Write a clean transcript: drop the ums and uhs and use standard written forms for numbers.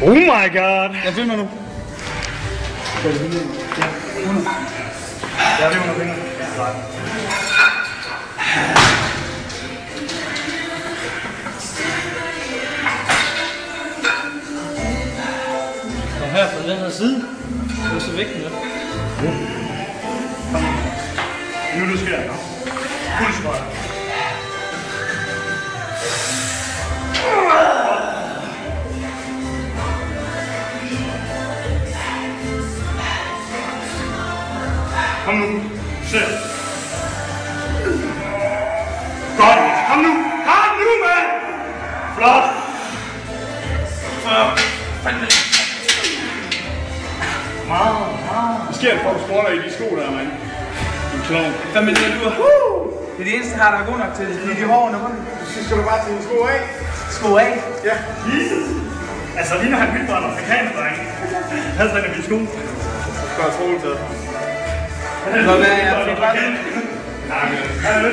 Oh my god! Jeg filmer nu. Ja, det er under fingrene. Og her på den her side, det er så vigtigt, ja. Nu det sker, ja. Fuld skøj. Kom nu. Se. Godt. Kom nu. Kom nu, mand. Flot. Hvad sker der for, at du spotter i de sko der, mand? En klovn. 5 minutter du. Det er det eneste her, der er god nok til. Fordi de hårde under munden. Så skal du bare tage dine sko af. Sko af. Ja. Jesus. Altså, lige når han vildt var en afrikaner, dreng. Han træner mine sko. Så skal jeg tro det. Hvad er det? Nej, men...